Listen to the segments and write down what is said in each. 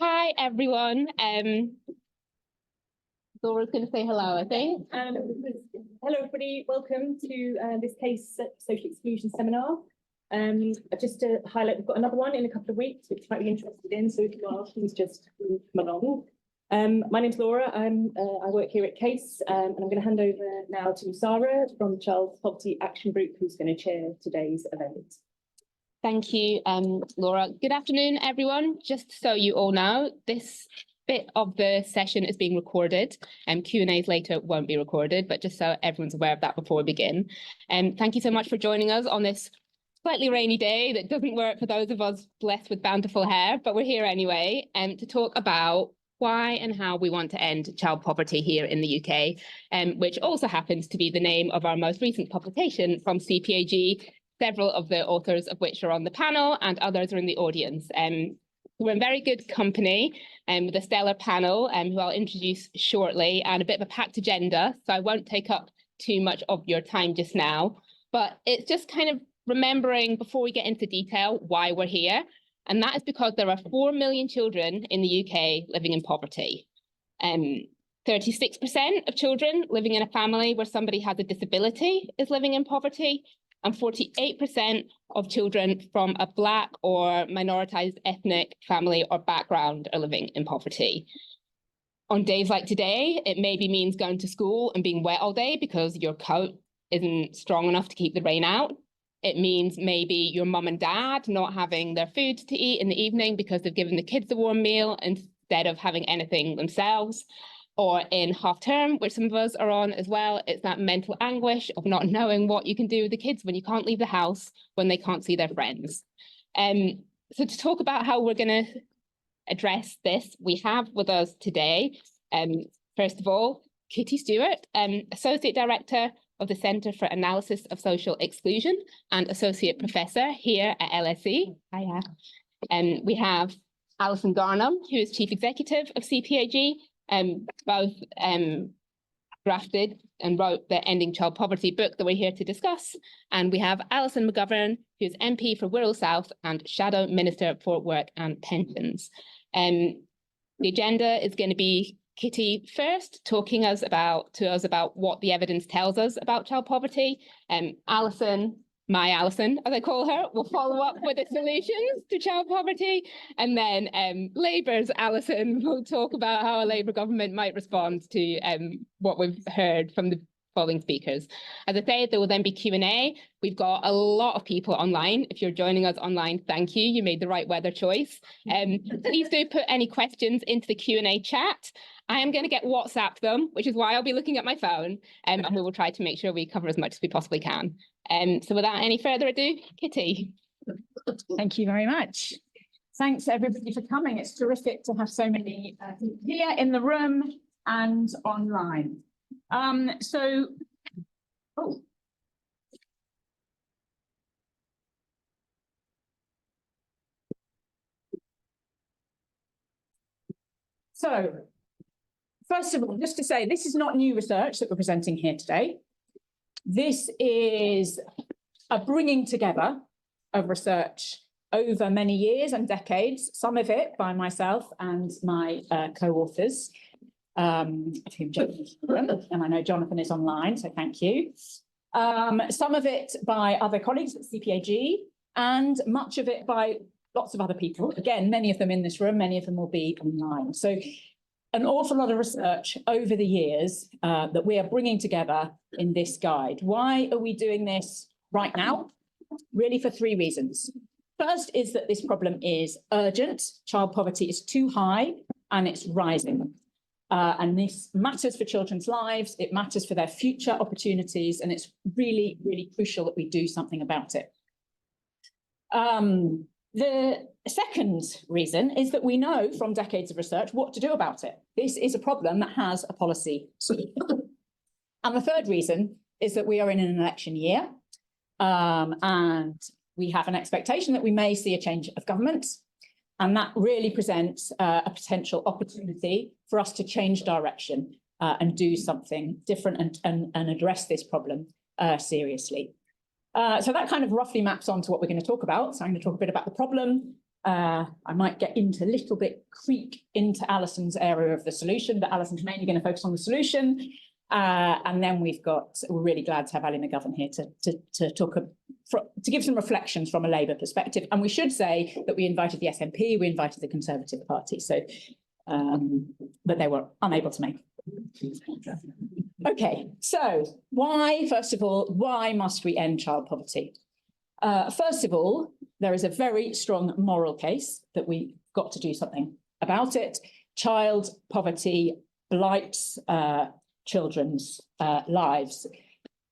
Hi, everyone. Laura's going to say hello, I think. Hello, everybody. Welcome to this case social exclusion seminar. Just to highlight, we've got another one in a couple of weeks, which you might be interested in. So if you are, please just come along. My name's Laura. I work here at CASE, and I'm going to hand over now to Sarah from the Child Poverty Action Group, who's going to chair today's event. Thank you, Laura. Good afternoon, everyone. Just so you all know, this bit of the session is being recorded, and Q&As later won't be recorded, but just so everyone's aware of that before we begin. Thank you so much for joining us on this slightly rainy day that doesn't work for those of us blessed with bountiful hair, but we're here anyway, to talk about why and how we want to end child poverty here in the UK, which also happens to be the name of our most recent publication from CPAG, several of the authors of which are on the panel and others are in the audience. We're in very good company with a stellar panel who I'll introduce shortly, and a bit of a packed agenda, so I won't take up too much of your time just now. But it's just kind of remembering, before we get into detail, why we're here. And that is because there are 4 million children in the UK living in poverty. 36% of children living in a family where somebody has a disability is living in poverty, and 48% of children from a Black or minoritized ethnic family or background are living in poverty. On days like today, it maybe means going to school and being wet all day because your coat isn't strong enough to keep the rain out. It means maybe your mum and dad not having their food to eat in the evening because they've given the kids a warm meal instead of having anything themselves. Or in half term, which some of us are on as well, it's that mental anguish of not knowing what you can do with the kids when you can't leave the house, when they can't see their friends. So to talk about how we're going to address this, we have with us today, first of all, Kitty Stewart, Associate Director of the Centre for Analysis of Social Exclusion and Associate Professor here at LSE. Hiya. We have Alison Garnham, who is Chief Executive of CPAG, both drafted and wrote the Ending Child Poverty book that we're here to discuss. And we have Alison McGovern, who's MP for Wirral South and Shadow Minister for Work and Pensions. The agenda is going to be Kitty first, talking to us about what the evidence tells us about child poverty. Alison, my Alison, as I call her, will follow up with the solutions to child poverty. And then Labour's Alison will talk about how a Labour government might respond to what we've heard from the following speakers. As I say, there will then be Q&A. We've got a lot of people online. If you're joining us online, thank you. You made the right weather choice. Please do put any questions into the Q&A chat. I am going to get WhatsApp them, which is why I'll be looking at my phone, and we will try to make sure we cover as much as we possibly can. So without any further ado, Kitty. Thank you very much. Thanks, everybody, for coming. It's terrific to have so many here in the room and online. So, first of all, just to say, this is not new research that we're presenting here today. This is a bringing together of research over many years and decades, some of it by myself and my co-authors, and I know Jonathan is online, so thank you. Some of it by other colleagues at CPAG, and much of it by lots of other people. Again, many of them in this room, many of them will be online. So an awful lot of research over the years that we are bringing together in this guide. Why are we doing this right now? Really for 3 reasons. First is that this problem is urgent. Child poverty is too high and it's rising. And this matters for children's lives, it matters for their future opportunities, and it's really, really crucial that we do something about it. The second reason is that we know from decades of research what to do about it. This is a problem that has a policy solution. And the third reason is that we are in an election year, and we have an expectation that we may see a change of government. And that really presents a potential opportunity for us to change direction and do something different and address this problem seriously. So that kind of roughly maps onto what we're going to talk about. So I'm going to talk a bit about the problem, I might get into a little bit, creep into Alison's area of the solution, but Alison's mainly going to focus on the solution. And then we're really glad to have Ali McGovern here to talk, to give some reflections from a Labour perspective. And we should say that we invited the SNP, we invited the Conservative Party, so, but they were unable to make. Okay, so first of all, why must we end child poverty? First of all, there is a very strong moral case that we've got to do something about it. Child poverty blights children's lives.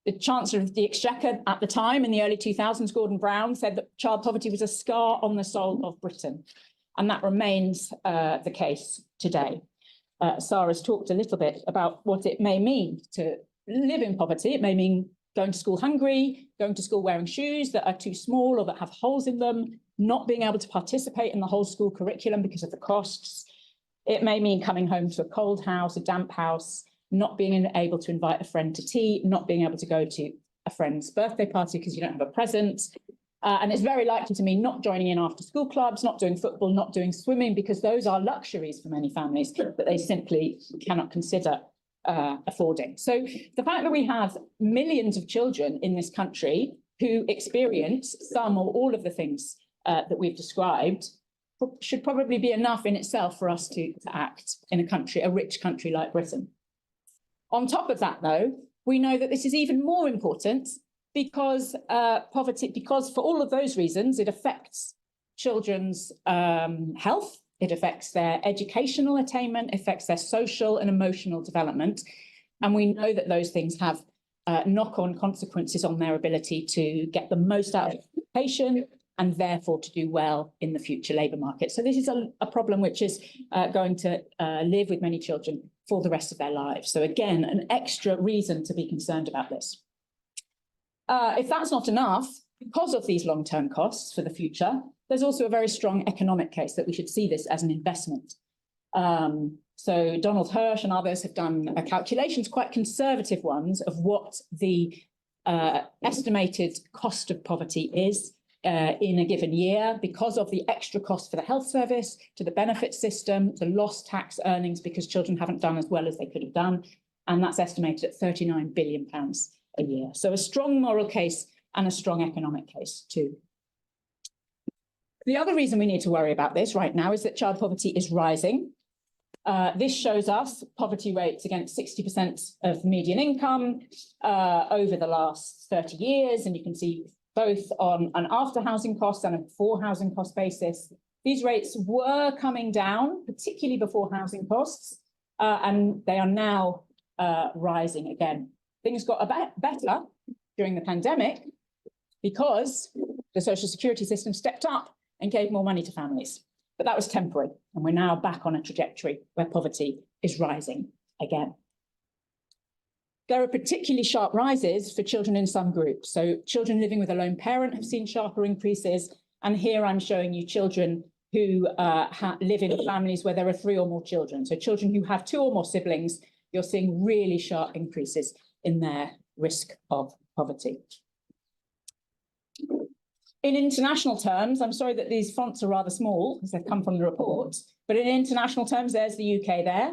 The Chancellor of the Exchequer at the time, in the early 2000s, Gordon Brown, said that child poverty was a scar on the soul of Britain. And that remains the case today. Sarah's talked a little bit about what it may mean to live in poverty. It may mean going to school hungry, going to school wearing shoes that are too small or that have holes in them, not being able to participate in the whole school curriculum because of the costs. It may mean coming home to a cold house, a damp house, not being able to invite a friend to tea, not being able to go to a friend's birthday party because you don't have a present. And it's very likely to mean not joining in after school clubs, not doing football, not doing swimming, because those are luxuries for many families that they simply cannot consider affording. So the fact that we have millions of children in this country who experience some or all of the things that we've described should probably be enough in itself for us to act in a rich country like Britain. On top of that, though, we know that this is even more important because for all of those reasons, it affects children's health, it affects their educational attainment, affects their social and emotional development. And we know that those things have knock-on consequences on their ability to get the most out of education and therefore to do well in the future labour market. So this is a problem which is going to live with many children for the rest of their lives. So again, an extra reason to be concerned about this. If that's not enough, because of these long-term costs for the future, there's also a very strong economic case that we should see this as an investment. So Donald Hirsch and others have done calculations, quite conservative ones, of what the estimated cost of poverty is in a given year because of the extra cost for the health service, to the benefit system, the lost tax earnings because children haven't done as well as they could have done. And that's estimated at £39 billion a year. So a strong moral case and a strong economic case too. The other reason we need to worry about this right now is that child poverty is rising. This shows us poverty rates against 60% of median income over the last 30 years. And you can see both on an after housing cost and a before housing cost basis. These rates were coming down, particularly before housing costs, and they are now rising again. Things got a bit better during the pandemic because the social security system stepped up and gave more money to families. But that was temporary, and we're now back on a trajectory where poverty is rising again. There are particularly sharp rises for children in some groups. So children living with a lone parent have seen sharper increases. And here I'm showing you children who live in families where there are 3 or more children. So children who have 2 or more siblings, you're seeing really sharp increases in their risk of poverty. In international terms, I'm sorry that these fonts are rather small because they've come from the report, but in international terms, there's the UK there.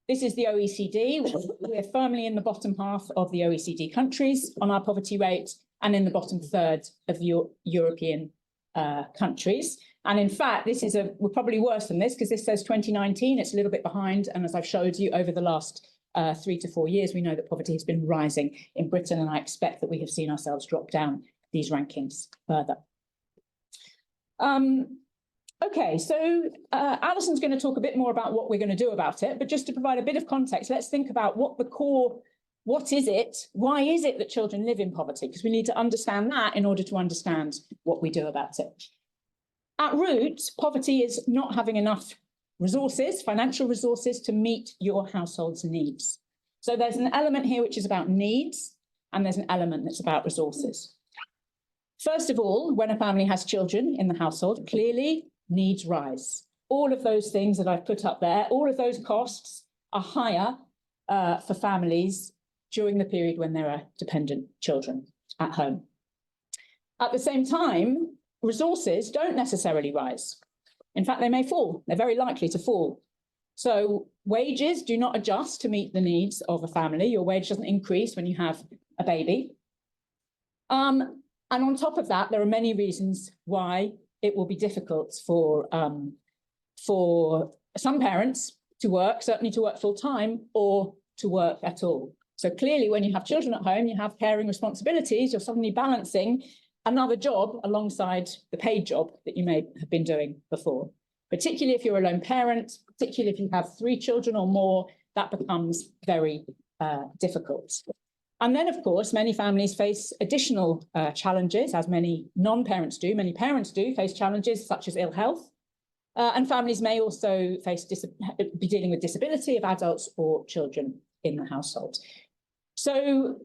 This is the OECD. We're firmly in the bottom half of the OECD countries on our poverty rate and in the bottom third of European countries. And in fact, we're probably worse than this because this says 2019. It's a little bit behind. And as I've showed you over the last 3 to 4 years, we know that poverty has been rising in Britain. And I expect that we have seen ourselves drop down these rankings further. Okay, so Alison's going to talk a bit more about what we're going to do about it, but just to provide a bit of context, let's think about what is it, why is it that children live in poverty? Because we need to understand that in order to understand what we do about it. At root, poverty is not having enough resources, financial resources, to meet your household's needs. So there's an element here which is about needs, and there's an element that's about resources. First of all, when a family has children in the household, clearly needs rise. All of those things that I've put up there, all of those costs are higher for families during the period when there are dependent children at home. At the same time, resources don't necessarily rise. In fact, they may fall. They're very likely to fall. So wages do not adjust to meet the needs of a family. Your wage doesn't increase when you have a baby. And on top of that, there are many reasons why it will be difficult for some parents to work, certainly to work full time or to work at all. So clearly, when you have children at home, you have caring responsibilities, you're suddenly balancing another job alongside the paid job that you may have been doing before. Particularly if you're a lone parent, particularly if you have 3 children or more, that becomes very difficult. And then, of course, many families face additional challenges, as many non-parents do. Many parents do face challenges such as ill health. And families may also be dealing with disability of adults or children in the household. So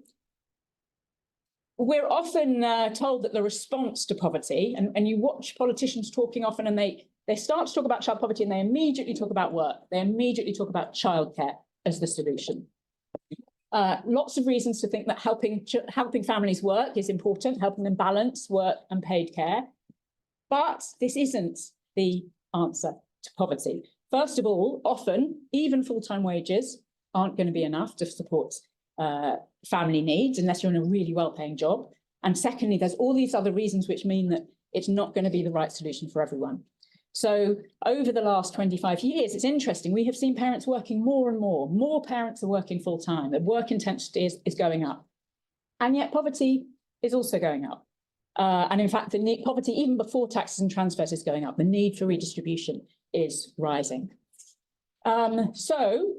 we're often told that the response to poverty, and you watch politicians talking often, and they start to talk about child poverty and they immediately talk about work. They immediately talk about childcare as the solution. Lots of reasons to think that helping families work is important, helping them balance work and paid care. But this isn't the answer to poverty. First of all, often, even full-time wages aren't going to be enough to support family needs unless you're in a really well-paying job. And secondly, there's all these other reasons which mean that it's not going to be the right solution for everyone. So over the last 25 years, it's interesting, we have seen parents working more and more. More parents are working full-time. The work intensity is going up. And yet poverty is also going up. And in fact, the poverty, even before taxes and transfers, is going up. The need for redistribution is rising. So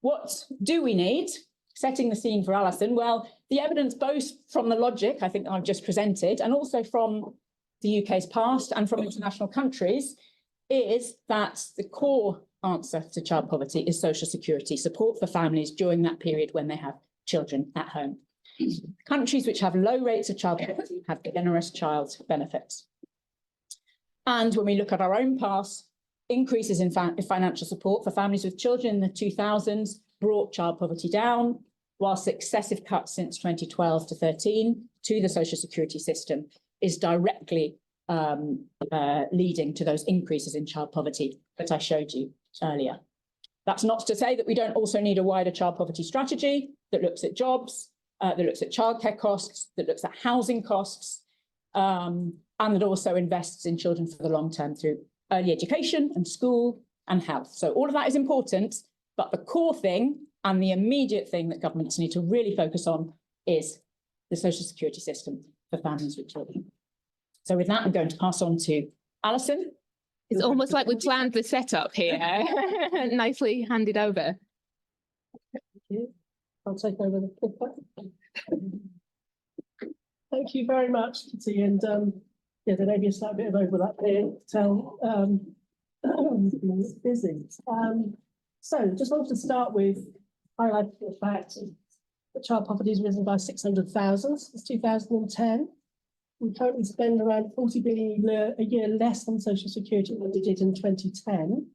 what do we need? Setting the scene for Alison. Well, the evidence both from the logic, I think I've just presented, and also from the UK's past and from international countries, is that the core answer to child poverty is social security, support for families during that period when they have children at home. Countries which have low rates of child poverty have generous child benefits. And when we look at our own past, increases in financial support for families with children in the 2000s brought child poverty down, while successive cuts since 2012 to 13 to the social security system is directly leading to those increases in child poverty that I showed you earlier. That's not to say that we don't also need a wider child poverty strategy that looks at jobs, that looks at childcare costs, that looks at housing costs, and that also invests in children for the long term through early education and school and health. So all of that is important, but the core thing and the immediate thing that governments need to really focus on is the social security system for families with children. So with that, I'm going to pass on to Alison. It's almost like we planned the setup here. Nicely handed over. Thank you. I'll take over the clicker. Thank you very much, Kitty. And yeah, there may be a slight bit of overlap here to tell it's busy. So just wanted to start with highlighting the fact that child poverty has risen by 600,000 since 2010. We currently spend around 40 billion a year less on social security than we did in 2010.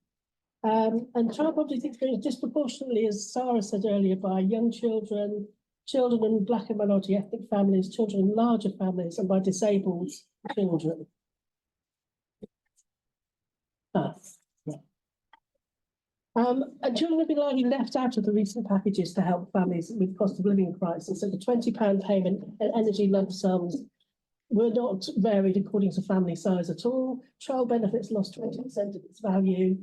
And child poverty is experienced disproportionately, as Sarah said earlier, by young children, children in Black and minority ethnic families, children in larger families, and by disabled children. And children have been largely left out of the recent packages to help families with cost of living crisis. So the £20 payment and energy lump sums were not varied according to family size at all. Child benefits lost 20% of its value.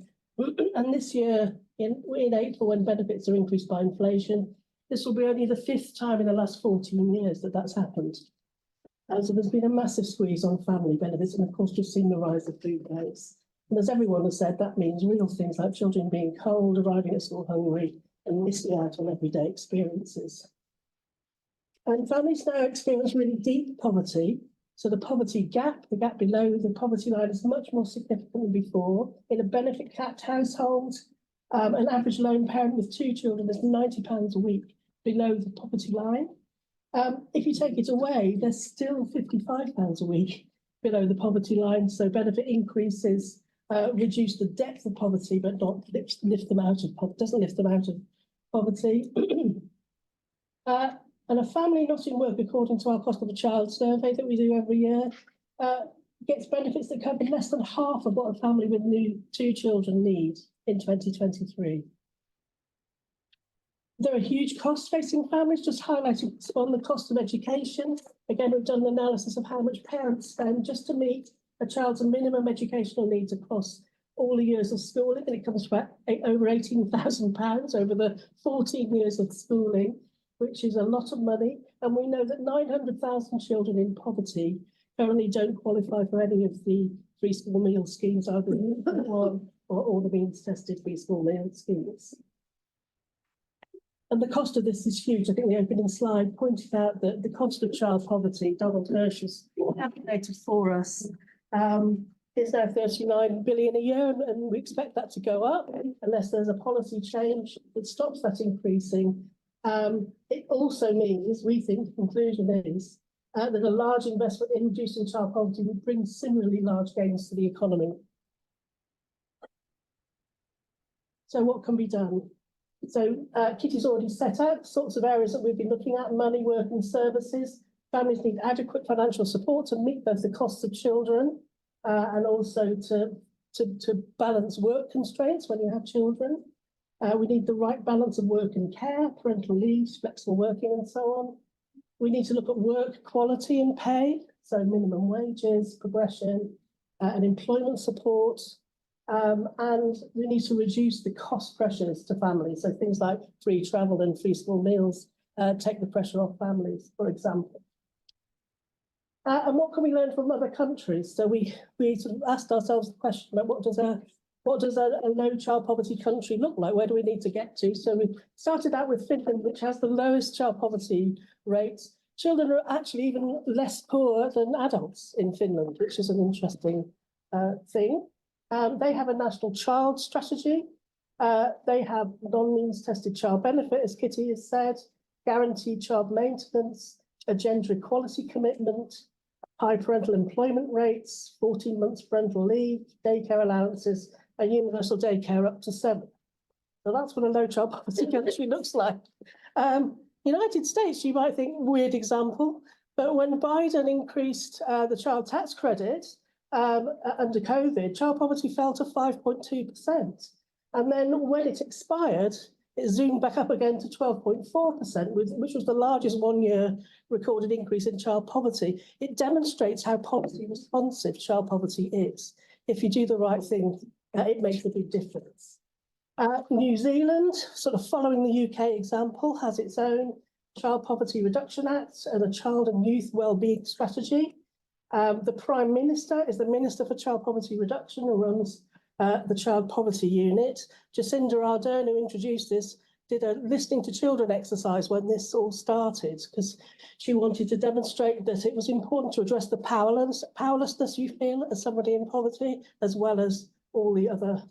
And this year, in April, when benefits are increased by inflation, this will be only the 5th time in the last 14 years that that's happened. So there's been a massive squeeze on family benefits, and of course, you've seen the rise of food banks. And as everyone has said, that means real things like children being cold, arriving at school hungry, and missing out on everyday experiences. And families now experience really deep poverty. So the poverty gap, the gap below the poverty line, is much more significant than before. In a benefit-capped household, an average lone parent with 2 children is £90 a week below the poverty line. If you take it away, there's still £55 a week below the poverty line. So benefit increases reduce the depth of poverty, but not lift them out of poverty. Doesn't lift them out of poverty. And a family not in work, according to our cost of a child survey that we do every year, gets benefits that cover less than half of what a family with two children need in 2023. There are huge costs facing families, just highlighting on the cost of education. Again, we've done an analysis of how much parents spend just to meet a child's minimum educational needs across all the years of schooling, and it comes to about over £18,000 over the 14 years of schooling, which is a lot of money. And we know that 900,000 children in poverty currently don't qualify for any of the free school meal schemes, either one or the means tested free school meal schemes. And the cost of this is huge. I think the opening slide pointed out that the cost of child poverty, Donald Hirsch has calculated for us, is now 39 billion a year, and we expect that to go up unless there's a policy change that stops that increasing. It also means, we think, the conclusion is that a large investment in reducing child poverty would bring similarly large gains to the economy. So what can be done? So Kitty's already set out the sorts of areas that we've been looking at: money, work and services. Families need adequate financial support to meet both the costs of children and also to balance work constraints when you have children. We need the right balance of work and care, parental leaves, flexible working and so on. We need to look at work quality and pay, so minimum wages, progression and employment support. And we need to reduce the cost pressures to families. So things like free travel and free school meals take the pressure off families, for example. And what can we learn from other countries? So we sort of asked ourselves the question about what does a low child poverty country look like? Where do we need to get to? So we started out with Finland, which has the lowest child poverty rates. Children are actually even less poor than adults in Finland, which is an interesting thing. They have a national child strategy. They have non-means tested child benefit, as Kitty has said, guaranteed child maintenance, a gender equality commitment, high parental employment rates, 14 months parental leave, daycare allowances, and universal daycare up to 7. So that's what a low child poverty country looks like. United States, you might think, weird example, but when Biden increased the child tax credit, under COVID, child poverty fell to 5.2%. And then when it expired, it zoomed back up again to 12.4%, which was the largest one-year recorded increase in child poverty. It demonstrates how poverty responsive child poverty is. If you do the right thing, it makes a big difference. New Zealand, sort of following the UK example, has its own Child Poverty Reduction Act and a child and youth wellbeing strategy. The Prime Minister is the Minister for Child Poverty Reduction, who runs the Child Poverty Unit. Jacinda Ardern, who introduced this, did a listening to children exercise when this all started, because she wanted to demonstrate that it was important to address the powerlessness you feel as somebody in poverty, as well as all the other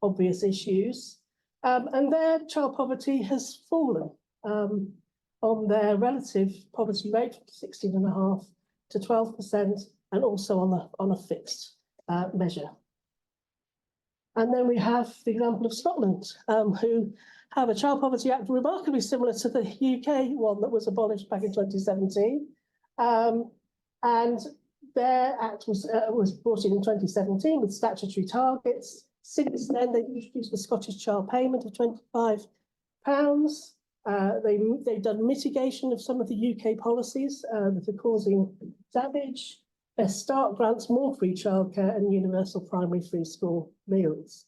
obvious issues. And their child poverty has fallen on their relative poverty rate from 16.5% to 12%, and also on a fixed measure. And then we have the example of Scotland, who have a Child Poverty Act remarkably similar to the UK one that was abolished back in 2017. And their act was brought in 2017 with statutory targets. Since then, they've introduced the Scottish Child Payment of £25. They've done mitigation of some of the UK policies that are causing damage. Their Start grants more free childcare and universal primary free school meals.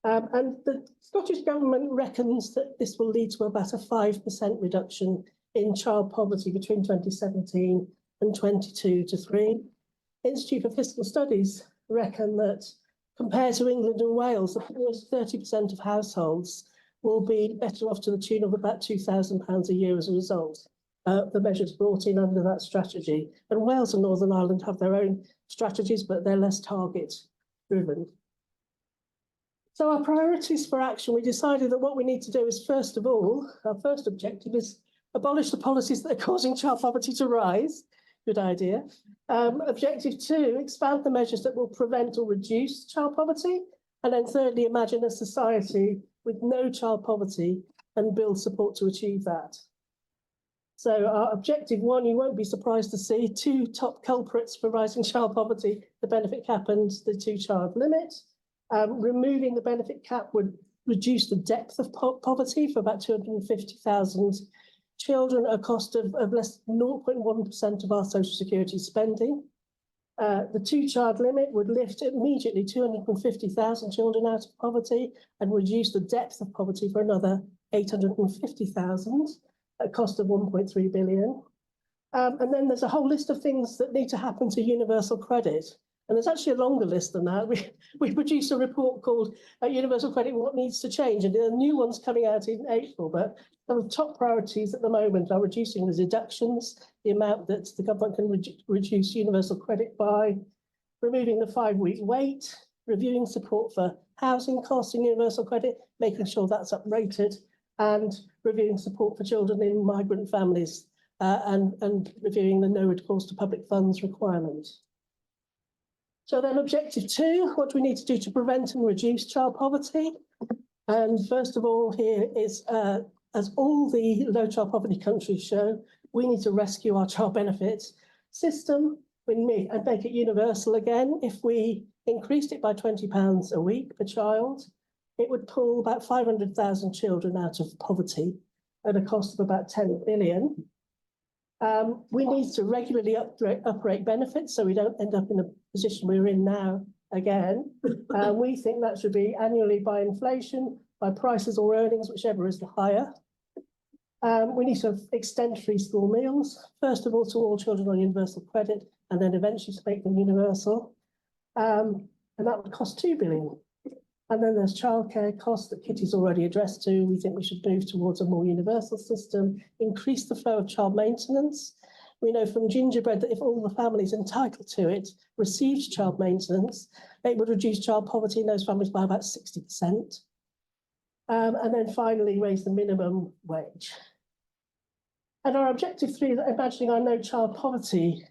And the Scottish Government reckons that this will lead to about a 5% reduction in child poverty between 2017 and 22-3. Institute for Fiscal Studies reckon that compared to England and Wales, the poorest 30% of households will be better off to the tune of about £2,000 a year as a result. The measures brought in under that strategy. And Wales and Northern Ireland have their own strategies, but they're less target-driven. So our priorities for action, we decided that what we need to do is, first of all, our first objective is abolish the policies that are causing child poverty to rise. Good idea. Objective 2, expand the measures that will prevent or reduce child poverty. And then thirdly, imagine a society with no child poverty and build support to achieve that. So our objective one, you won't be surprised to see, two top culprits for rising child poverty, the benefit cap and the two-child limit. Removing the benefit cap would reduce the depth of poverty for about 250,000 children at a cost of less than 0.1% of our social security spending. The two-child limit would lift immediately 250,000 children out of poverty and reduce the depth of poverty for another 850,000 at a cost of 1.3 billion. And then there's a whole list of things that need to happen to universal credit. And there's actually a longer list than that. We produced a report called Universal Credit, What Needs to Change? And the new one's coming out in April. But the top priorities at the moment are reducing the deductions, the amount that the government can reduce universal credit by, removing the 5-week wait, reviewing support for housing costs in universal credit, making sure that's uprated, and reviewing support for children in migrant families, and reviewing the no recourse to public funds requirement. So then objective 2, what do we need to do to prevent and reduce child poverty? And first of all, here is, as all the low child poverty countries show, we need to rescue our child benefits system and make it universal again. If we increased it by £20 a week per child, it would pull about 500,000 children out of poverty at a cost of about 10 billion. We need to regularly uprate benefits so we don't end up in a position we're in now again. We think that should be annually by inflation, by prices or earnings, whichever is the higher. We need to extend free school meals, first of all to all children on universal credit, and then eventually to make them universal. And that would cost 2 billion. And then there's childcare costs that Kitty's already addressed to. We think we should move towards a more universal system, increase the flow of child maintenance. We know from gingerbread that if all the families entitled to it received child maintenance, it would reduce child poverty in those families by about 60%. And then finally, raise the minimum wage. And our objective 3 is imagining our no child poverty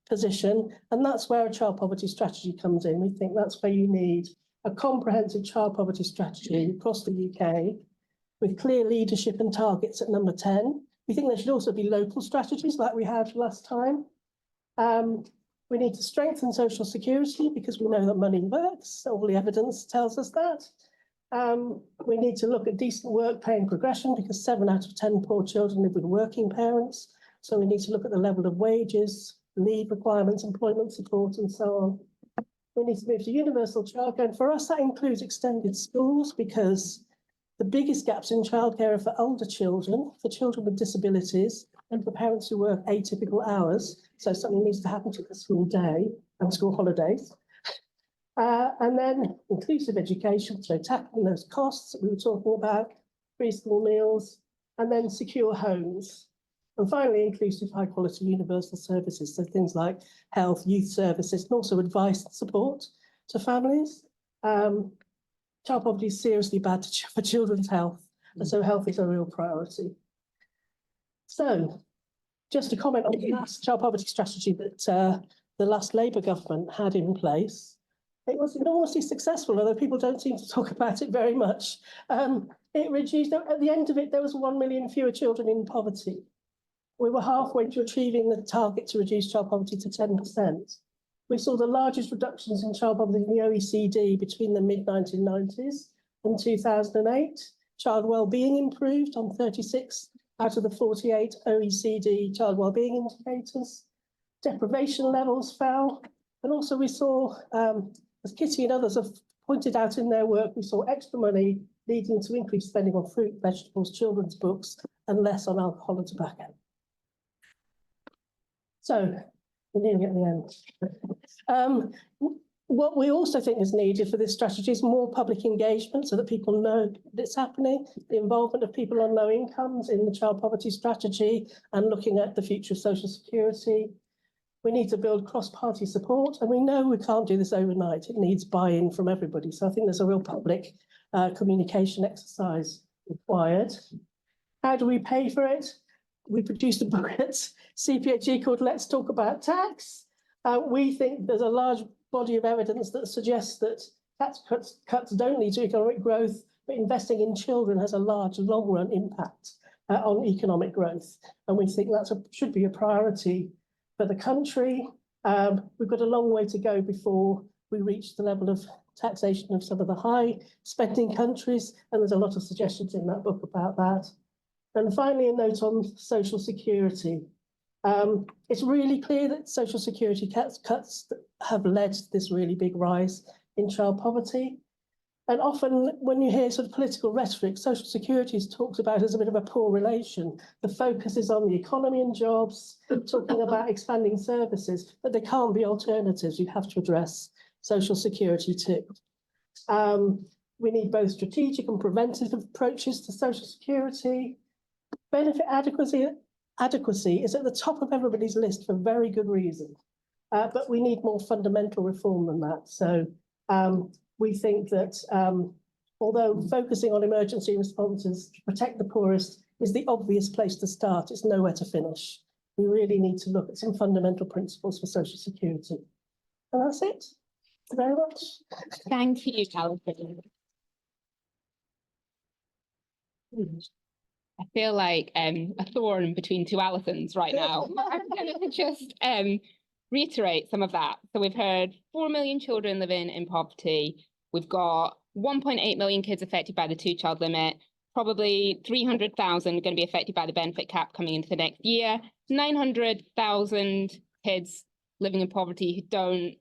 position, and that's where a child poverty strategy comes in. We think that's where you need a comprehensive child poverty strategy across the UK with clear leadership and targets at number 10. We think there should also be local strategies like we had last time. We need to strengthen social security because we know that money works. All the evidence tells us that. We need to look at decent work pay and progression because 7 out of 10 poor children live with working parents. So we need to look at the level of wages, leave requirements, employment support, and so on. We need to move to universal childcare. And for us, that includes extended schools because the biggest gaps in childcare are for older children, for children with disabilities, and for parents who work atypical hours. So something needs to happen to the school day and school holidays. And then inclusive education, so tackling those costs that we were talking about, free school meals, and then secure homes. And finally, inclusive high-quality universal services, so things like health, youth services, and also advice and support to families. Child poverty is seriously bad for children's health, and so health is a real priority. So, just to comment on the last child poverty strategy that the last Labour government had in place, it was enormously successful, although people don't seem to talk about it very much. It reduced, at the end of it, there was 1 million fewer children in poverty. We were halfway to achieving the target to reduce child poverty to 10%. We saw the largest reductions in child poverty in the OECD between the mid-1990s and 2008. Child wellbeing improved on 36 out of the 48 OECD child wellbeing indicators. Deprivation levels fell. And also we saw, as Kitty and others have pointed out in their work, we saw extra money leading to increased spending on fruit, vegetables, children's books, and less on alcohol and tobacco. So, we're nearly at the end. What we also think is needed for this strategy is more public engagement so that people know that it's happening, the involvement of people on low incomes in the child poverty strategy and looking at the future of social security. We need to build cross-party support, and we know we can't do this overnight. It needs buy-in from everybody. So I think there's a real public communication exercise required. How do we pay for it? We produced a book at CPAG called Let's Talk About Tax. We think there's a large body of evidence that suggests that tax cuts don't lead to economic growth, but investing in children has a large long-run impact. on economic growth. And we think should be a priority for the country. We've got a long way to go before we reach the level of taxation of some of the high spending countries. And there's a lot of suggestions in that book about that. And finally, a note on social security. It's really clear that social security cuts have led to this really big rise in child poverty. And often when you hear sort of political rhetoric, social security is talked about as a bit of a poor relation. The focus is on the economy and jobs, talking about expanding services, but there can't be alternatives. You have to address social security too. We need both strategic and preventive approaches to social security. Benefit adequacy is at the top of everybody's list for very good reason, but we need more fundamental reform than that. So we think that although focusing on emergency responses to protect the poorest is the obvious place to start, it's nowhere to finish. We really need to look at some fundamental principles for social security. And that's it. Thank you very much. Thank you, Alison. I feel like a thorn between two Alisons right now. I'm going to just reiterate some of that. So we've heard 4 million children living in poverty. We've got 1.8 million kids affected by the 2-child limit, probably 300,000 going to be affected by the benefit cap coming into the next year, 900,000 kids living in poverty who don't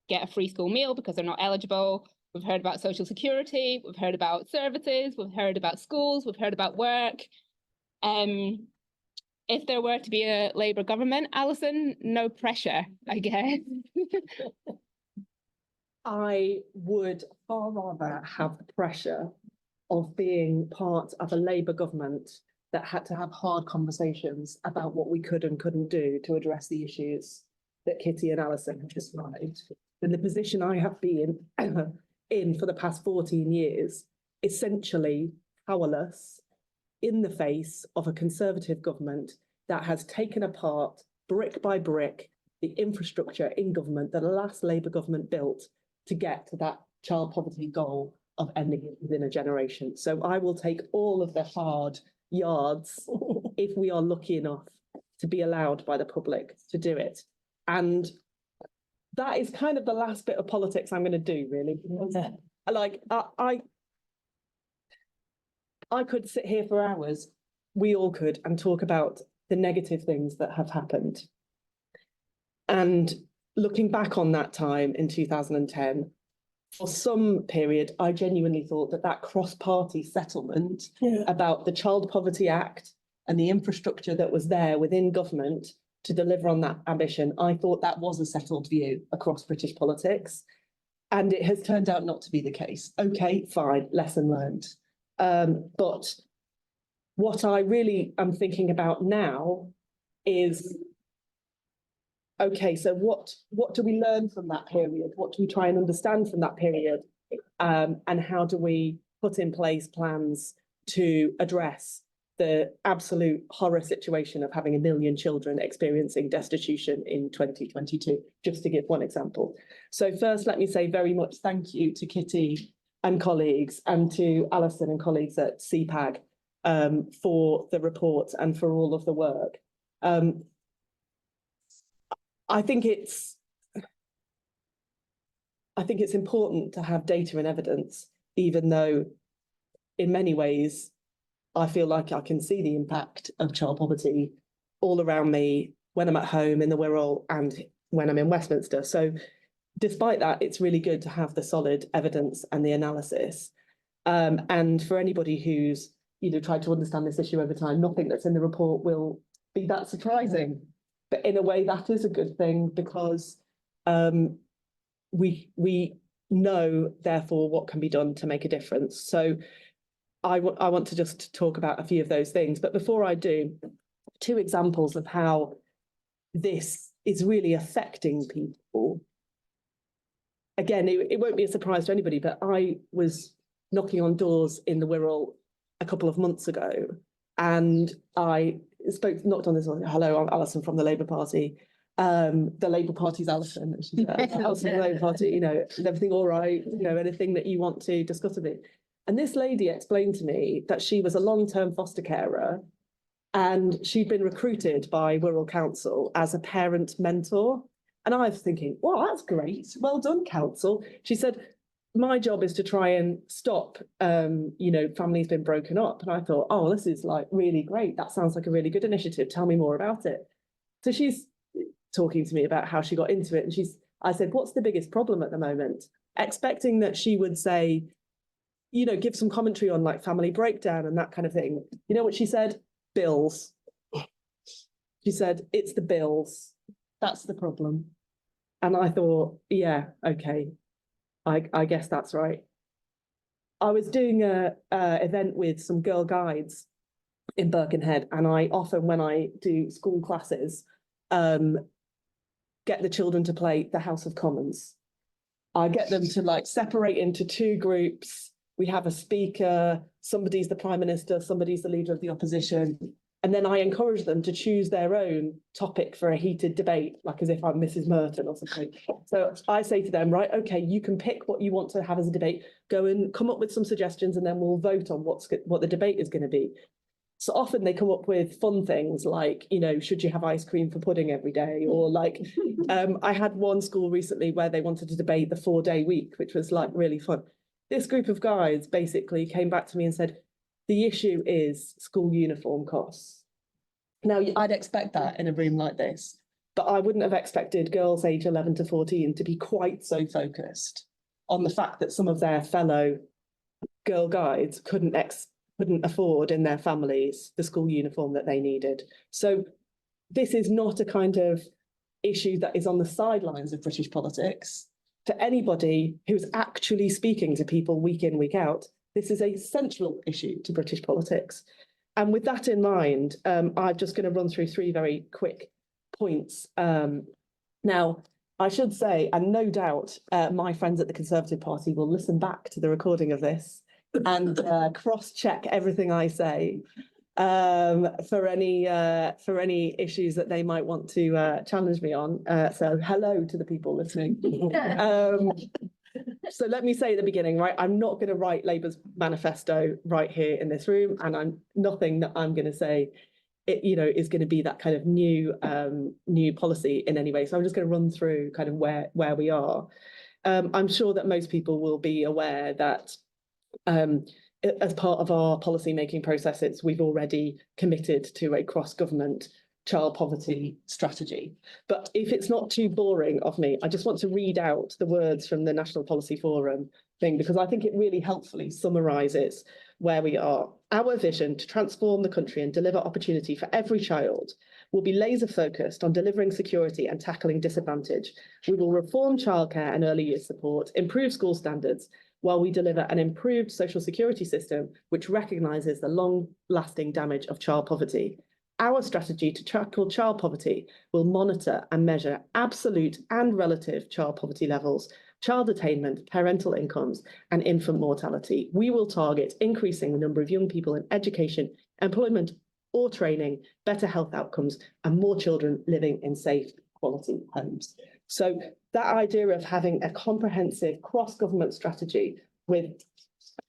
get a free school meal because they're not eligible. We've heard about social security, we've heard about services, we've heard about schools, we've heard about work. If there were to be a Labour government, Alison, no pressure, I guess. I would far rather have the pressure of being part of a Labour government that had to have hard conversations about what we could and couldn't do to address the issues that Kitty and Alison have described, than the position I have been in for the past 14 years, essentially powerless in the face of a Conservative government that has taken apart brick by brick the infrastructure in government that the last Labour government built to get to that child poverty goal of ending it within a generation. So I will take all of the hard yards if we are lucky enough to be allowed by the public to do it. And that is kind of the last bit of politics I'm going to do, really. Like, I could sit here for hours, we all could, and talk about the negative things that have happened. And looking back on that time in 2010, for some period, I genuinely thought that that cross-party settlement about the Child Poverty Act and the infrastructure that was there within government to deliver on that ambition, I thought that was a settled view across British politics. And it has turned out not to be the case. Okay, fine, lesson learned. But what I really am thinking about now is, okay, so what do we learn from that period? What do we try and understand from that period? And how do we put in place plans to address the absolute horror situation of having 1 million children experiencing destitution in 2022, just to give one example. So first, let me say very much thank you to Kitty and colleagues and to Alison and colleagues at CPAG for the report and for all of the work. I think it's important to have data and evidence, even though in many ways I feel like I can see the impact of child poverty all around me when I'm at home in the Wirral and when I'm in Westminster. So despite that, it's really good to have the solid evidence and the analysis. And for anybody who's tried to understand this issue over time, nothing that's in the report will be that surprising. But in a way, that is a good thing, because we know, therefore, what can be done to make a difference. So I want to just talk about a few of those things. But before I do, 2 examples of how this is really affecting people. Again, it won't be a surprise to anybody, but I was knocking on doors in the Wirral a couple of months ago, and I knocked on this one. Hello, I'm Alison from the Labour Party. The Labour Party's Alison. Alison from the Labour Party, is everything all right? Anything that you want to discuss with me? And this lady explained to me that she was a long-term foster carer And she'd been recruited by Wirral Council as a parent mentor. And I was thinking, well, that's great. Well done, council. She said, my job is to try and stop, families being broken up. And I thought, oh, this is like really great. That sounds like a really good initiative. Tell me more about it. So she's talking to me about how she got into it. And I said, what's the biggest problem at the moment? Expecting that she would say, give some commentary on like family breakdown and that kind of thing. You know what she said? Bills. She said, it's the bills. That's the problem. And I thought, yeah, okay. I guess that's right. I was doing a event with some girl guides in Birkenhead, and I often, when I do school classes, get the children to play the House of Commons. I get them to like separate into two groups. We have a speaker, somebody's the Prime Minister, somebody's the Leader of the Opposition. And then I encourage them to choose their own topic for a heated debate, like as if I'm Mrs. Merton or something. So I say to them, right, okay, you can pick what you want to have as a debate, go and come up with some suggestions, and then we'll vote on what the debate is going to be. So often they come up with fun things like, should you have ice cream for pudding every day? Or like, I had one school recently where they wanted to debate the 4-day week, which was like really fun. This group of guys basically came back to me and said, the issue is school uniform costs. Now, I'd expect that in a room like this, but I wouldn't have expected girls age 11 to 14 to be quite so focused on the fact that some of their fellow girl guides couldn't afford in their families the school uniform that they needed. So this is not a kind of issue that is on the sidelines of British politics. For anybody who's actually speaking to people week in, week out, this is a central issue to British politics. And with that in mind, I'm just going to run through 3 very quick points. Now, I should say, and no doubt my friends at the Conservative Party will listen back to the recording of this and cross-check everything I say for any issues that they might want to challenge me on. So hello to the people listening. So let me say at the beginning, right, I'm not going to write Labour's manifesto right here in this room, and nothing that I'm going to say, is going to be that kind of new policy in any way. So I'm just going to run through kind of where we are. I'm sure that most people will be aware that as part of our policy making processes, we've already committed to a cross-government child poverty strategy. But if it's not too boring of me, I just want to read out the words from the National Policy Forum thing, because I think it really helpfully summarises where we are. Our vision to transform the country and deliver opportunity for every child will be laser focused on delivering security and tackling disadvantage. We will reform childcare and early years support, improve school standards, while we deliver an improved social security system which recognises the long-lasting damage of child poverty. Our strategy to tackle child poverty will monitor and measure absolute and relative child poverty levels, child attainment, parental incomes, and infant mortality. We will target increasing the number of young people in education, employment, or training, better health outcomes, and more children living in safe, quality homes. So that idea of having a comprehensive cross-government strategy with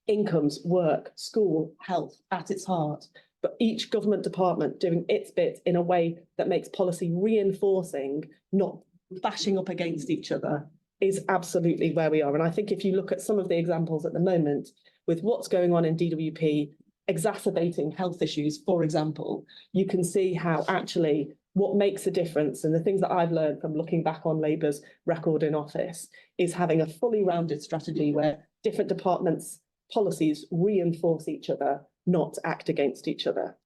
incomes, work, school, health at its heart, but each government department doing its bit in a way that makes policy reinforcing, not bashing up against each other, is absolutely where we are. And I think if you look at some of the examples at the moment, with what's going on in DWP, exacerbating health issues, for example, you can see how actually what makes a difference, and the things that I've learned from looking back on Labour's record in office, is having a fully rounded strategy where different departments' policies reinforce each other, not act against each other.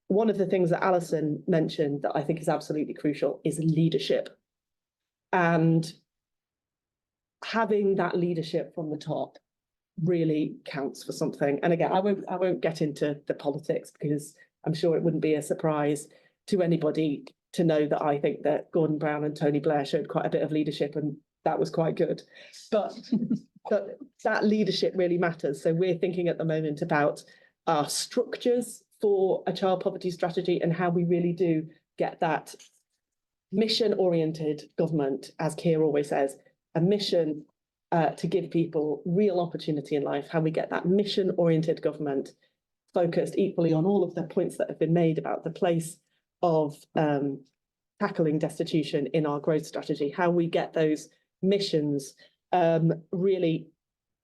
One of the things that Alison mentioned that I think is absolutely crucial is leadership. And having that leadership from the top really counts for something. And again, I won't get into the politics, because I'm sure it wouldn't be a surprise to anybody to know that I think that Gordon Brown and Tony Blair showed quite a bit of leadership, and that was quite good. But that leadership really matters. So we're thinking at the moment about our structures for a child poverty strategy and how we really do get that mission-oriented government, as Keir always says, a mission to give people real opportunity in life, how we get that mission-oriented government focused equally on all of the points that have been made about the place of tackling destitution in our growth strategy, how we get those missions really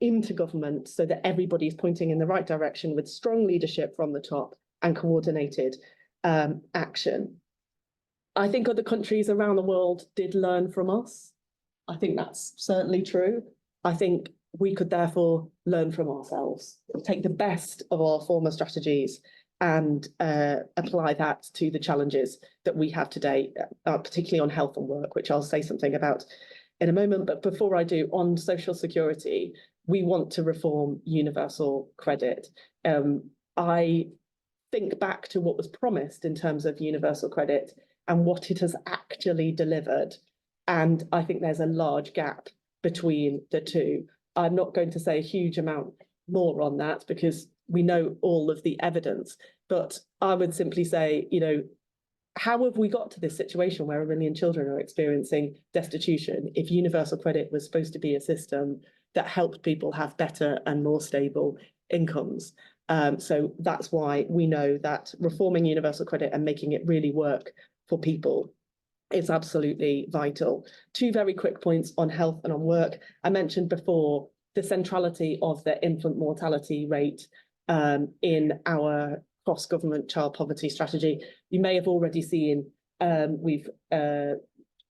into government so that everybody's pointing in the right direction with strong leadership from the top and coordinated action. I think other countries around the world did learn from us. I think that's certainly true. I think we could therefore learn from ourselves, take the best of our former strategies and apply that to the challenges that we have today, particularly on health and work, which I'll say something about in a moment. But before I do, on social security, we want to reform universal credit. I think back to what was promised in terms of universal credit and what it has actually delivered. And I think there's a large gap between the two. I'm not going to say a huge amount more on that because we know all of the evidence, but I would simply say, you know, how have we got to this situation where 1 million children are experiencing destitution if universal credit was supposed to be a system that helped people have better and more stable incomes? So that's why we know that reforming universal credit and making it really work for people is absolutely vital. Two very quick points on health and on work. I mentioned before the centrality of the infant mortality rate in our cross-government child poverty strategy. You may have already seen we've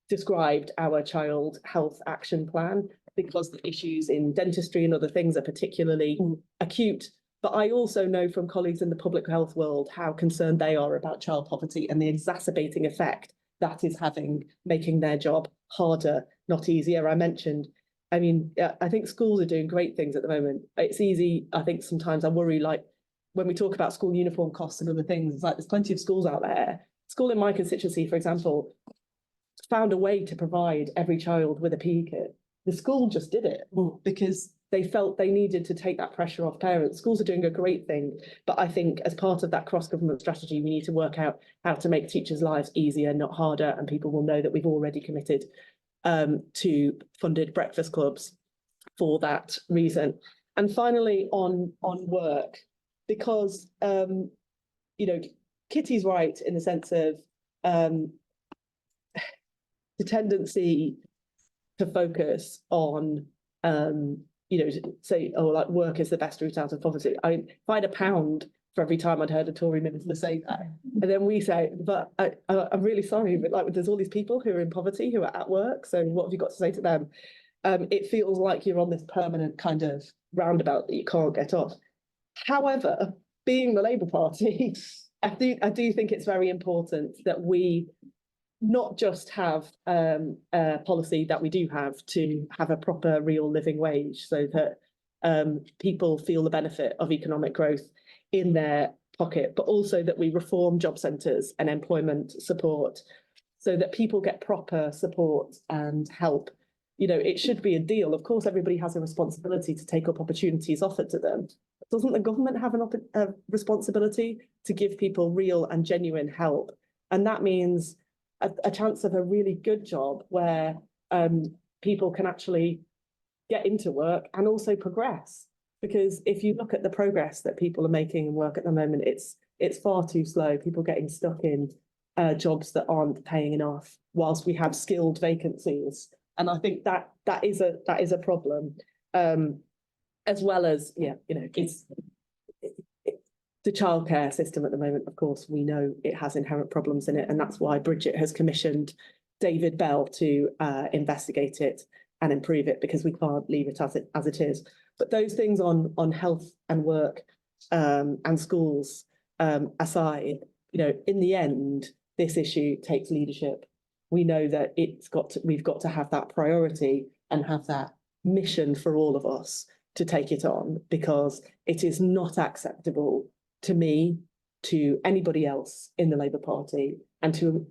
described our child health action plan because the issues in dentistry and other things are particularly acute. But I also know from colleagues in the public health world how concerned they are about child poverty and the exacerbating effect that is having, making their job harder, not easier. I mentioned, I mean, I think schools are doing great things at the moment. It's easy. I think sometimes I worry, like when we talk about school uniform costs and other things, it's like there's plenty of schools out there. School in my constituency, for example, found a way to provide every child with a PE kit. The school just did it because they felt they needed to take that pressure off parents. Schools are doing a great thing, but I think as part of that cross-government strategy, we need to work out how to make teachers' lives easier, not harder, and people will know that we've already committed to funded breakfast clubs for that reason. And finally, on work, because you know, Kitty's right in the sense of the tendency to focus on you know, say, oh, like work is the best route out of poverty. If I had £1 for every time I'd heard a Tory minister say that, and then we say, but I'm really sorry, but like there's all these people who are in poverty who are at work. So what have you got to say to them? It feels like you're on this permanent kind of roundabout that you can't get off. However, being the Labour Party, I do think it's very important that we not just have a policy that we do have to have a proper real living wage so that people feel the benefit of economic growth in their pocket, but also that we reform job centres and employment support so that people get proper support and help. You know, it should be a deal. Of course, everybody has a responsibility to take up opportunities offered to them. Doesn't the government have a responsibility to give people real and genuine help? And that means a chance of a really good job where people can actually get into work and also progress. Because if you look at the progress that people are making in work at the moment, it's far too slow. People getting stuck in jobs that aren't paying enough, whilst we have skilled vacancies. And I think that is a problem, as well as, yeah, you know, it's the childcare system at the moment. Of course, we know it has inherent problems in it, and that's why Bridget has commissioned David Bell to investigate it and improve it, because we can't leave it as it is. But those things on health and work and schools aside, you know, in the end, this issue takes leadership. We know that we've got to have that priority and have that mission for all of us to take it on, because it is not acceptable to me, to anybody else in the Labour Party, and to